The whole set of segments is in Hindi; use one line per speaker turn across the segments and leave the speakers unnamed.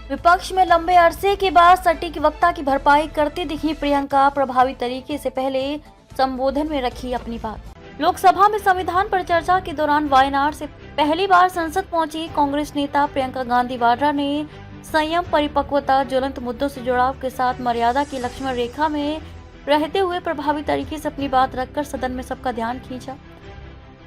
विपक्ष में लंबे अरसे के बाद सटीक वक्ता की भरपाई करती दिखी प्रियंका। प्रभावी तरीके से पहले संबोधन में रखी अपनी बात। लोकसभा में संविधान पर चर्चा के दौरान वायनाड से पहली बार संसद पहुंची कांग्रेस नेता प्रियंका गांधी वाड्रा ने संयम, परिपक्वता, ज्वलंत मुद्दों से जुड़ाव के साथ मर्यादा की लक्ष्मण रेखा में रहते हुए प्रभावी तरीके से अपनी बात रखकर सदन में सबका ध्यान खींचा।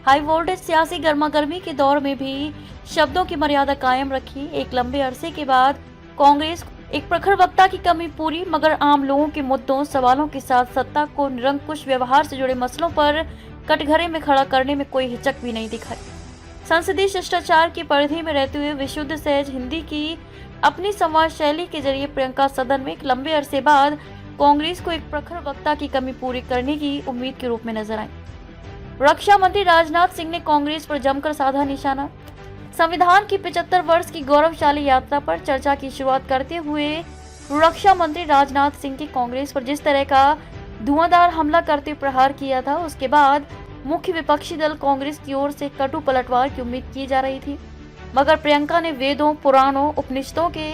हाई वोल्टेज सियासी गर्मागर्मी के दौर में भी शब्दों की मर्यादा कायम रखी। एक लंबे अरसे के बाद कांग्रेस एक प्रखर वक्ता की कमी पूरी, मगर आम लोगों के मुद्दों, सवालों के साथ सत्ता को निरंकुश व्यवहार से जुड़े मसलों पर कटघरे में खड़ा करने में कोई हिचक भी नहीं दिखाई। संसदीय शिष्टाचार की परिधि में रहते हुए विशुद्ध सहज हिंदी की अपनी संवाद शैली के जरिए प्रियंका सदन में एक लंबे अरसे बाद कांग्रेस को एक प्रखर वक्ता की कमी पूरी करने की उम्मीद के रूप में नजर आई। रक्षा मंत्री राजनाथ सिंह ने कांग्रेस पर जमकर साधा निशाना। संविधान की 75 वर्ष की गौरवशाली यात्रा पर चर्चा की शुरुआत करते हुए रक्षा मंत्री राजनाथ सिंह की कांग्रेस पर जिस तरह का धुआंधार हमला करते प्रहार किया था, उसके बाद मुख्य विपक्षी दल कांग्रेस की ओर से कटु पलटवार की उम्मीद की जा रही थी। मगर प्रियंका ने वेदों, पुराणों, उपनिषदों के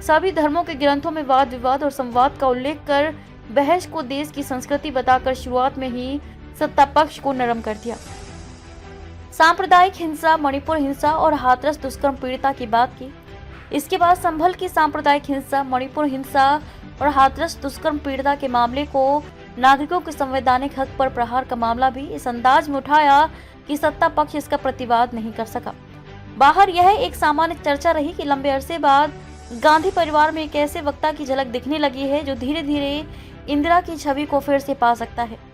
सभी धर्मों के ग्रंथों में वाद विवाद और संवाद का उल्लेख कर बहस को देश की संस्कृति बताकर शुरुआत में ही सत्ता पक्ष को नरम कर दिया। सांप्रदायिक हिंसा, मणिपुर हिंसा और हाथरस दुष्कर्म पीड़िता की बात की। इसके बाद संभल की सांप्रदायिक हिंसा, मणिपुर हिंसा और हाथरस दुष्कर्म पीड़िता के मामले को नागरिकों के संवैधानिक हक पर प्रहार का मामला भी इस अंदाज में उठाया कि सत्ता पक्ष इसका प्रतिवाद नहीं कर सका। बाहर यह एक सामान्य चर्चा रही कि लंबे अरसे बाद गांधी परिवार में एक ऐसे वक्ता की झलक दिखने लगी है जो धीरे धीरे इंदिरा की छवि को फिर से पा सकता है।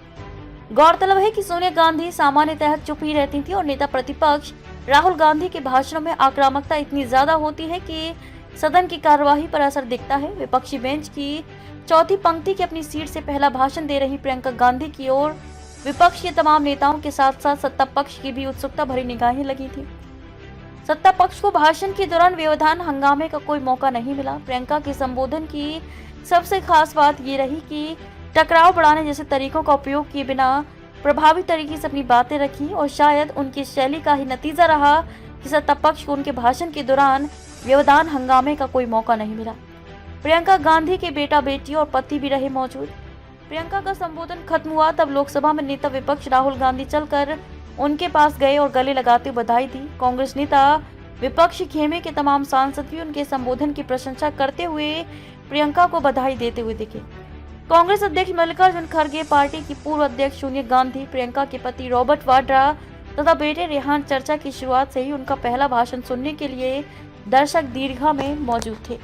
गौरतलब है कि सोनिया गांधी सामान्यतः चुप ही रहती थी और नेता प्रतिपक्ष राहुल गांधी के भाषणों में आक्रामकता इतनी ज्यादा होती है कि सदन की कार्यवाही पर असर दिखता है। विपक्षी बेंच की चौथी पंक्ति की अपनी सीट से पहला भाषण दे रही प्रियंका गांधी की ओर विपक्ष के तमाम नेताओं के साथ साथ सत्ता पक्ष की भी उत्सुकता भरी निगाहें लगी थी। सत्ता पक्ष को भाषण के दौरान व्यवधान, हंगामे का कोई मौका नहीं मिला। प्रियंका के संबोधन की सबसे खास बात ये रही कि टकराव बढ़ाने जैसे तरीकों का उपयोग किए बिना प्रभावी तरीके से अपनी बातें रखी और शायद उनकी शैली का ही नतीजा रहा कि सत्ता पक्ष को उनके भाषण के दौरान व्यवधान, हंगामे का कोई मौका नहीं मिला। प्रियंका गांधी के बेटा, बेटी और पति भी रहे मौजूद। प्रियंका का संबोधन खत्म हुआ तब लोकसभा में नेता विपक्ष राहुल गांधी चलकर उनके पास गए और गले लगाते बधाई दी। कांग्रेस नेता विपक्षी खेमे के तमाम सांसद भी उनके संबोधन की प्रशंसा करते हुए प्रियंका को बधाई देते हुए दिखे। कांग्रेस अध्यक्ष मल्लिकार्जुन खड़गे, पार्टी की पूर्व अध्यक्ष सोनिया गांधी, प्रियंका के पति रॉबर्ट वाड्रा तथा बेटे रेहान चर्चा की शुरुआत से ही उनका पहला भाषण सुनने के लिए दर्शक दीर्घा में मौजूद थे।